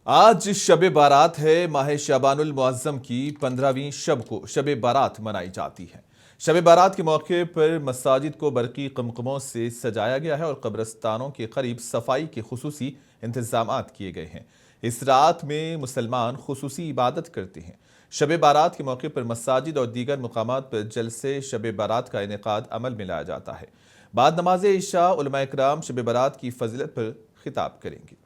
आज शब बारात है। माह शाबानुल मुअज्जम की 15वीं शब को शब बारात मनाई जाती है। शब बारात के मौके पर मसाजिद को बरकी कमकमों से सजाया गया है और कब्रस्तानों के करीब सफाई के खुसूसी इंतजामात किए गए हैं। इस रात में मुसलमान खुसूसी इबादत करते हैं। शब बारात के मौके पर मसाजिद और दीगर मुकामात पर जलसे शब बारात का इनेकाद अमल में लाया जाता है। बाद नमाज इशा उलमा इकराम शब बारात की फजीलत पर खिताब करेंगे।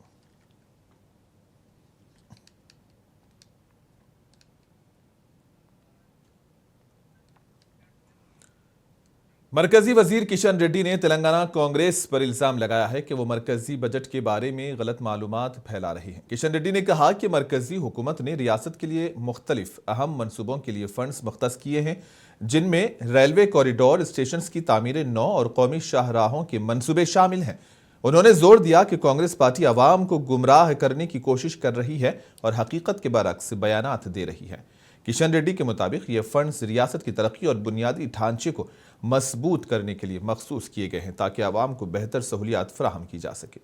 मरकजी वजीर किशन रेड्डी ने तेलंगाना कांग्रेस पर इल्जाम लगाया है कि वो मरकजी बजट के बारे में गलत मालूमात फैला रही है। किशन रेड्डी ने कहा कि मरकजी हुकूमत ने रियासत के लिए मुख्तलिफ अहम मनसूबों के लिए फंड्स मुख्तस किए हैं, जिनमें रेलवे कॉरिडोर, स्टेशन की तामीर नौ और कौमी शाहराहों के मनसूबे शामिल हैं। उन्होंने जोर दिया कि कांग्रेस पार्टी अवाम को गुमराह करने की कोशिश कर रही है और हकीकत के बरअक्स बयानात दे रही है। किशन रेड्डी के मुताबिक ये फंड्स रियासत की तरक्की और बुनियादी ढांचे को मजबूत करने के लिए मखसूस किए गए हैं ताकि आवाम को बेहतर सहूलियात फराहम की जा सके।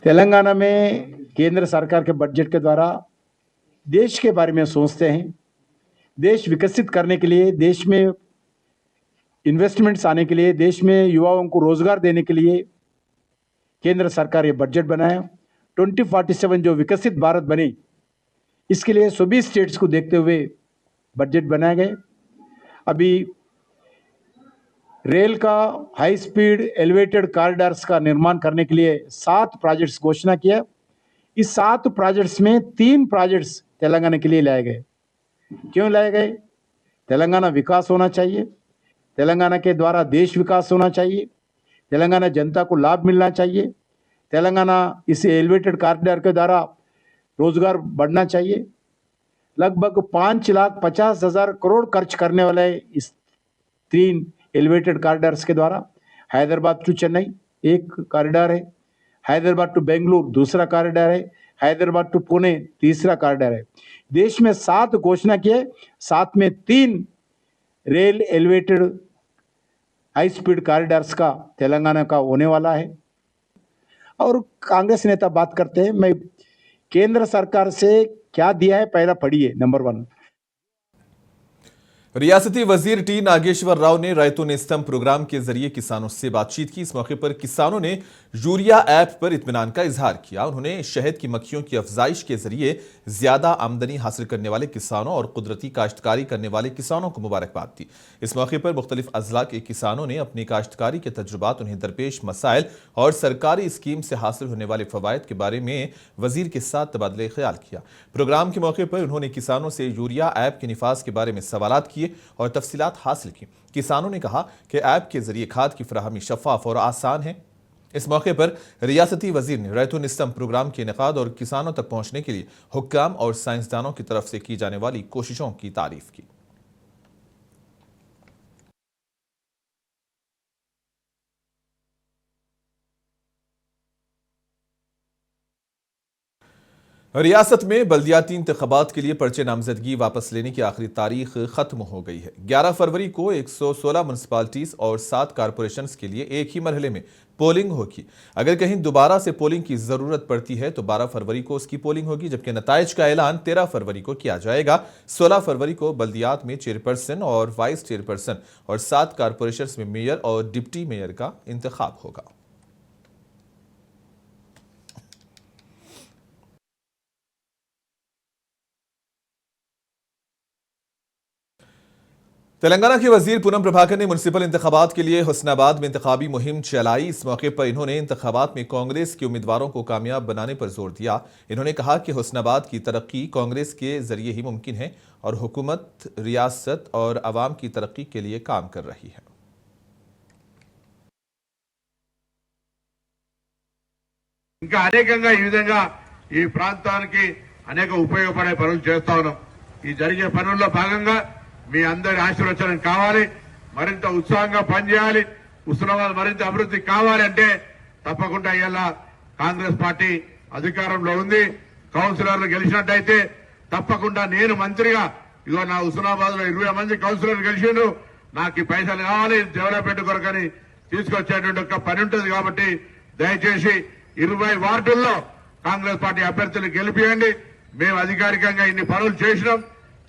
तेलंगाना में केंद्र सरकार के बजट के द्वारा देश के बारे में सोचते हैं। देश विकसित करने के लिए, देश में इन्वेस्टमेंट्स आने के लिए, देश में युवाओं को रोजगार देने के लिए केंद्र सरकार ये बजट बनाया। 2047 जो विकसित भारत बने, इसके लिए सभी स्टेट्स को देखते हुए बजट बनाए गए। अभी रेल का हाई स्पीड एलिवेटेड कॉरिडोर्स का निर्माण करने के लिए 7 प्रोजेक्ट्स घोषणा किया। इस 7 प्रोजेक्ट्स में 3 प्रोजेक्ट्स तेलंगाना के लिए लाए गए। क्यों लाए गए? तेलंगाना विकास होना चाहिए, तेलंगाना के द्वारा देश विकास होना चाहिए, तेलंगाना जनता को लाभ मिलना चाहिए, तेलंगाना इस एलिवेटेड कॉरिडोर के द्वारा रोजगार बढ़ना चाहिए। लगभग 5,50,000 करोड़ खर्च करने वाले इस 3 एलिवेटेड कॉरिडोर्स के द्वारा। हैदराबाद टू चेन्नई एक कॉरिडोर है, हैदराबाद टू बेंगलुरु दूसरा कॉरिडोर है, हैदराबाद टू पुणे तीसरा कॉरिडोर है। देश में 7 घोषणा किए, 7 में 3 rail elevated high speed corridors का तेलंगाना का होने वाला है। और कांग्रेस नेता बात करते हैं, मैं केंद्र सरकार से क्या दिया है पहला पढ़िए। नंबर 1, रियासती वजीर टी नागेश्वर राव ने रैतू नेस्तम प्रोग्राम के जरिए किसानों से बातचीत की। इस मौके पर किसानों ने यूरिया ऐप पर इत्मीनान का इजहार किया। उन्होंने शहद की मक्खियों की अफजाइश के जरिए ज्यादा आमदनी हासिल करने वाले किसानों और कुदरती काश्तकारी करने वाले किसानों को मुबारकबाद दी। इस मौके पर मुख्तलिफ अजला के किसानों ने अपनी काश्तकारी के तजुर्बात, उन्हें दरपेश मसाइल और सरकारी स्कीम से हासिल होने वाले फवायद के बारे में वजीर के साथ तबादले ख्याल किया। प्रोग्राम के मौके पर उन्होंने किसानों से यूरिया ऐप के निफाज के बारे में सवालात किए और तफसीलात हासिल की। किसानों ने कहा कि ऐप के जरिए खाद की फराहमी शफाफ और आसान है। इस मौके पर रियासती वजीर ने रैतू निस्तम प्रोग्राम के इनेकाद और किसानों तक पहुंचने के लिए हुक्काम और साइंसदानों की तरफ से की जाने वाली कोशिशों की तारीफ की। रियासत में बल्दियाती इंतखाबात के लिए पर्चे नामजदगी वापस लेने की आखिरी तारीख खत्म हो गई है। 11 फरवरी को 116 म्यूनसिपालिटीज और 7 कारपोरेशंस के लिए एक ही मरहले में पोलिंग होगी। अगर कहीं दोबारा से पोलिंग की जरूरत पड़ती है तो 12 फरवरी को उसकी पोलिंग होगी, जबकि नताइज का ऐलान 13 फरवरी को किया जाएगा। 16 फरवरी को बल्दियात में चेयरपर्सन और वाइस चेयरपर्सन और 7 कारपोरेशंस में मेयर और डिप्टी मेयर का इंतखाब होगा। तेलंगाना के वजीर पूनम प्रभाकर ने म्युनिसिपल इंतखाबात के लिए हुस्नाबाद में इंतखाबी मुहिम चलाई। इस मौके पर इन्होंने इंतखाबात में कांग्रेस के उम्मीदवारों को कामयाब बनाने पर जोर दिया। इन्होंने कहा कि हुस्नाबाद की तरक्की कांग्रेस के जरिए ही मुमकिन है और हुकूमत रियासत और अवाम की तरक्की के लिए काम कर रही है। ఇంకా అనేకంగా ఈ విధంగా ఈ ప్రాంతానికి అనేక ఉపయోగపడే పనులు చేస్తా ఉన్నాం। ఈ జరిగే పనుల్లో భాగంగా మీ అందరి ఆశీర్వచనం కావాలి, మరింత ఉత్సాహంగా పనిచేయాలి, హుస్నాబాద్ మరింత అభివృద్ధి కావాలంటే తప్పకుండా ఇలా కాంగ్రెస్ పార్టీ అధికారంలో ఉంది। కౌన్సిలర్లు గెలిచినట్టయితే తప్పకుండా నేను మంత్రిగా ఇగో నా హుస్నాబాద్ లో 20 మంది కౌన్సిలర్లు గెలిచిండ్రు, నాకు ఈ పైసలు కావాలి డెవలప్మెంట్ కొరకని తీసుకొచ్చేటువంటి ఒక పని ఉంటుంది। కాబట్టి దయచేసి 20 వార్డుల్లో కాంగ్రెస్ పార్టీ అభ్యర్థులు గెలిపియండి. మేము అధికారికంగా ఇన్ని పనులు చేసినాం.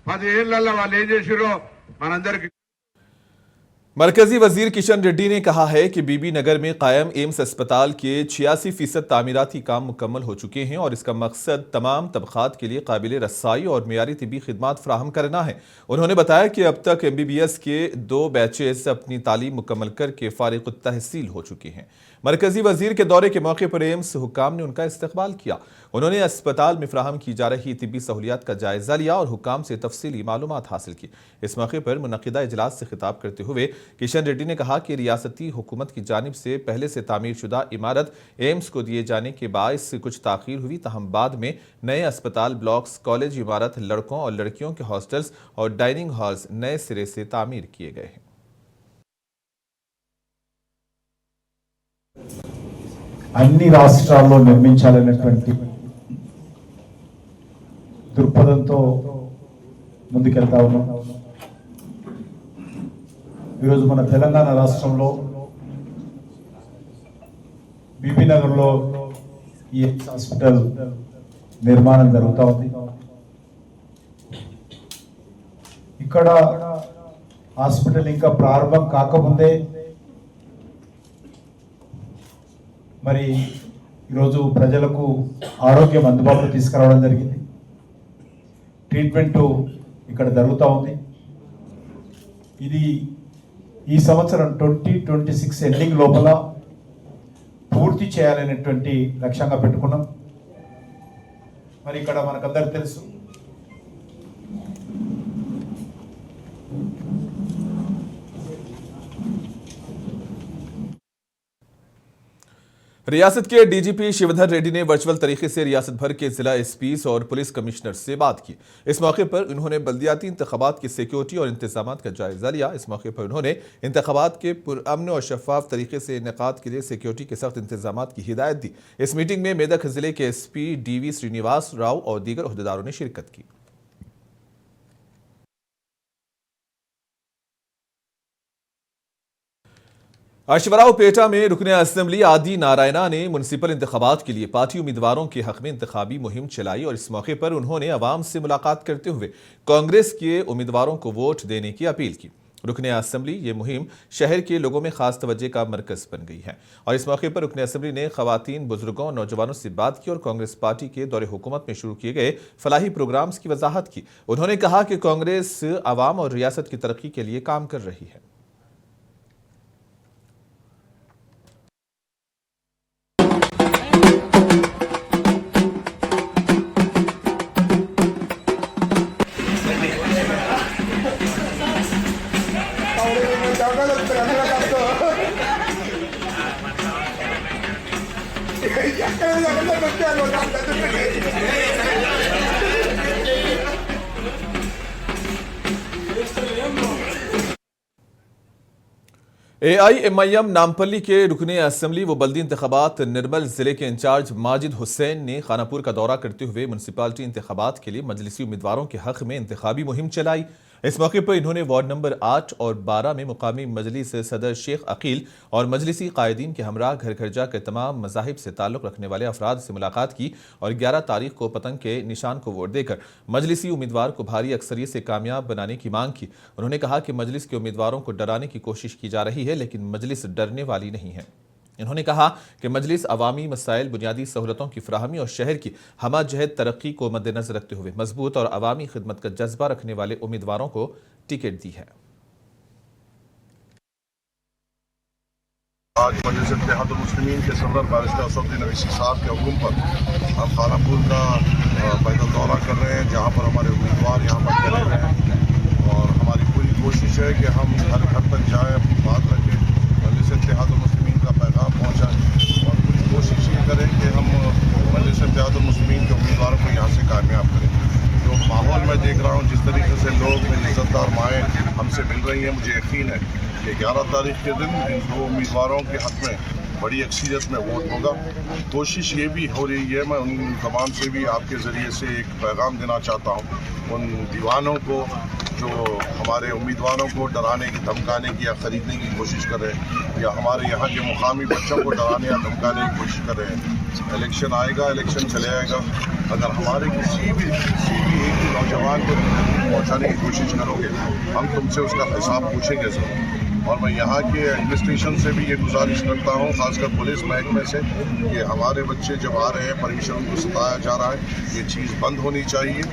10 ఏళ్లలో వాళ్ళు ఏం చేసిరో మనందరికీ. मरकजी वजीर किशन रेड्डी ने कहा है कि बीबी नगर में कायम एम्स अस्पताल के 86% तामीराती काम मुकम्मल हो चुके हैं और इसका मकसद तमाम तबकात के लिए काबिल रसाई और मेयारी तिबी खिदमात फ्राहम करना है। उन्होंने बताया कि अब तक MBBS के 2 बैचेस अपनी तालीम मुकम्मल करके फारिग तहसील हो चुके हैं। मरकजी वजीर के दौरे के मौके पर एम्स हुक्काम ने उनका इस्तकबाल किया। उन्होंने अस्पताल में फ्राहम की जा रही तिबी सहूलियात का जायजा लिया और हुक्काम से तफसीली मालूमात हासिल की। इस मौके पर मुनक़िदा इजलास से खिताब करते हुए किशन रेड्डी ने कहा कि रियासती हुकूमत की जानिब से पहले से तामीर शुदा इमारत एम्स को दिए जाने के बायस कुछ ताख़ीर हुई, तहम बाद में नए अस्पताल ब्लॉक्स, कॉलेज इमारत, लड़कों और लड़कियों के हॉस्टल्स और डाइनिंग हॉल्स नए सिरे से तामीर किए गए हैं। అన్ని రాష్ట్రాల్లో నిర్మించాలనేటువంటి దృక్పథంతో ముందుకెళ్తా ఉన్నాం. ఈరోజు మన తెలంగాణ రాష్ట్రంలో బీబీ నగర్లో ఈ హాస్పిటల్ నిర్మాణం జరుగుతూ ఉంది. ఇక్కడ హాస్పిటల్ ఇంకా ప్రారంభం కాకముందే మరి ఈరోజు ప్రజలకు ఆరోగ్యం అందుబాటులో తీసుకురావడం జరిగింది. ట్రీట్మెంట్ ఇక్కడ జరుగుతూ ఉంది. ఇది ఈ సంవత్సరం 2026 ఎండింగ్ లోపల పూర్తి చేయాలనేటువంటి లక్ష్యంగా పెట్టుకున్నాం. మరి ఇక్కడ మనకందరికి తెలుసు रियासत के डीजीपी शिवधर रेड्डी ने वर्चुअल तरीके से रियासत भर के जिला एसपीज और पुलिस कमिश्नर से बात की। इस मौके पर उन्होंने बल्दियाती इंतखाबात की सिक्योरिटी और इंतजामात का जायजा लिया। इस मौके पर उन्होंने इंतखाबात के पुरअमन और शफाफ तरीके से इनेकाद के लिए सिक्योरिटी के सख्त इंतजामात की हिदायत दी। इस मीटिंग में मेदक जिले के एसपी DV श्रीनिवास राव और दीगर ओहदेदारों ने शिरकत की। अश्वरावपेटा में रुकने असेंबली आदि नारायणा ने म्युनिसिपल इंतखाबात के लिए पार्टी उम्मीदवारों के हक में इंतखाबी मुहिम चलाई और इस मौके पर उन्होंने अवाम से मुलाकात करते हुए कांग्रेस के उम्मीदवारों को वोट देने की अपील की। रुकने असेंबली ये मुहिम शहर के लोगों में खास तवज्जो का मरकज बन गई है और इस मौके पर रुकने असेंबली ने खवातीन, बुजुर्गों और नौजवानों से बात की और कांग्रेस पार्टी के दौरे हुकूमत में शुरू किए गए फलाही प्रोग्राम्स की वजाहत की। उन्होंने कहा कि कांग्रेस अवाम और रियासत की तरक्की के लिए काम कर रही है। AIMIM नामपल्ली के रुकने असेंबली व बल्दी इंतखाबात निर्मल जिले के इंचार्ज माजिद हुसैन ने खानापुर का दौरा करते हुए म्युनिसिपालिटी इंतखाबात के लिए मजलिसी उम्मीदवारों के हक में इंतखाबी मुहिम चलाई। इस मौके पर इन्होंने वार्ड नंबर 8 और 12 में मुकामी मजलिस सदर शेख अकील और मजलिसी कायदीन के हमरा घर घर जाकर तमाम मज़ाहिब से ताल्लुक़ रखने वाले अफराद से मुलाकात की और 11 तारीख को पतंग के निशान को वोट देकर मजलिसी उम्मीदवार को भारी अक्सरियत से कामयाब बनाने की मांग की। उन्होंने कहा कि मजलिस के उम्मीदवारों को डराने की कोशिश की जा रही है, लेकिन मजलिस डरने वाली नहीं है। इन्होंने कहा कि मजलिस अवामी मसाइल, बुनियादी सहूलतों की फराहमी और शहर की हमाजहत तरक्की को मद्देनजर रखते हुए मजबूत और अवामी खिदमत का जज्बा रखने वाले उम्मीदवारों को टिकट दी है। आज मजलिस इत्तेहादुल मुस्लिमीन के सदर बारिस्टर असदुद्दीन अवैसी साहब के हुक्म पर हम खानापुर का पैदल दौरा कर रहे हैं, जहाँ पर हमारे उम्मीदवार यहाँ पर खड़े हुए हैं और हमारी पूरी कोशिश है कि हम हर घर तक जाएँ, अपनी बात रखें, मजलिस इत्तेहादुल मुस्लिमीन का पैगाम पहुँचाएँ और पूरी कोशिश ये करें कि हम मजलिस इत्तेहादुल मुस्लिमीन के उम्मीदवारों को यहाँ से कामयाब करें। जो माहौल मैं देख रहा हूँ, जिस तरीके से लोग मेरी इज्जतदार माएँ हमसे मिल रही हैं, मुझे यकीन है कि 11 तारीख के दिन इन 2 उम्मीदवारों के हक में बड़ी अक्सरियत में वोट होगा। कोशिश ये भी हो रही है, मैं उन तमाम से भी आपके ज़रिए से एक पैगाम देना चाहता हूँ, उन दीवानों को जो हमारे उम्मीदवारों को डराने की, धमकाने की या ख़रीदने की कोशिश कर रहे हैं या हमारे यहाँ के मुकामी बच्चों को डराने या धमकाने की कोशिश कर रहे हैं, इलेक्शन आएगा, इलेक्शन चले आएगा। अगर हमारे किसी भी एक भी नौजवान को पहुंचाने की कोशिश करोगे, हम तुमसे उसका हिसाब पूछेंगे ज़रूर। और मैं यहाँ के एडमिनिस्ट्रेशन से भी ये गुजारिश करता हूँ, खासकर पुलिस महकमे से, कि हमारे बच्चे जब आ रहे हैं परमिशन उनको सताया जा रहा है, ये चीज़ बंद होनी चाहिए।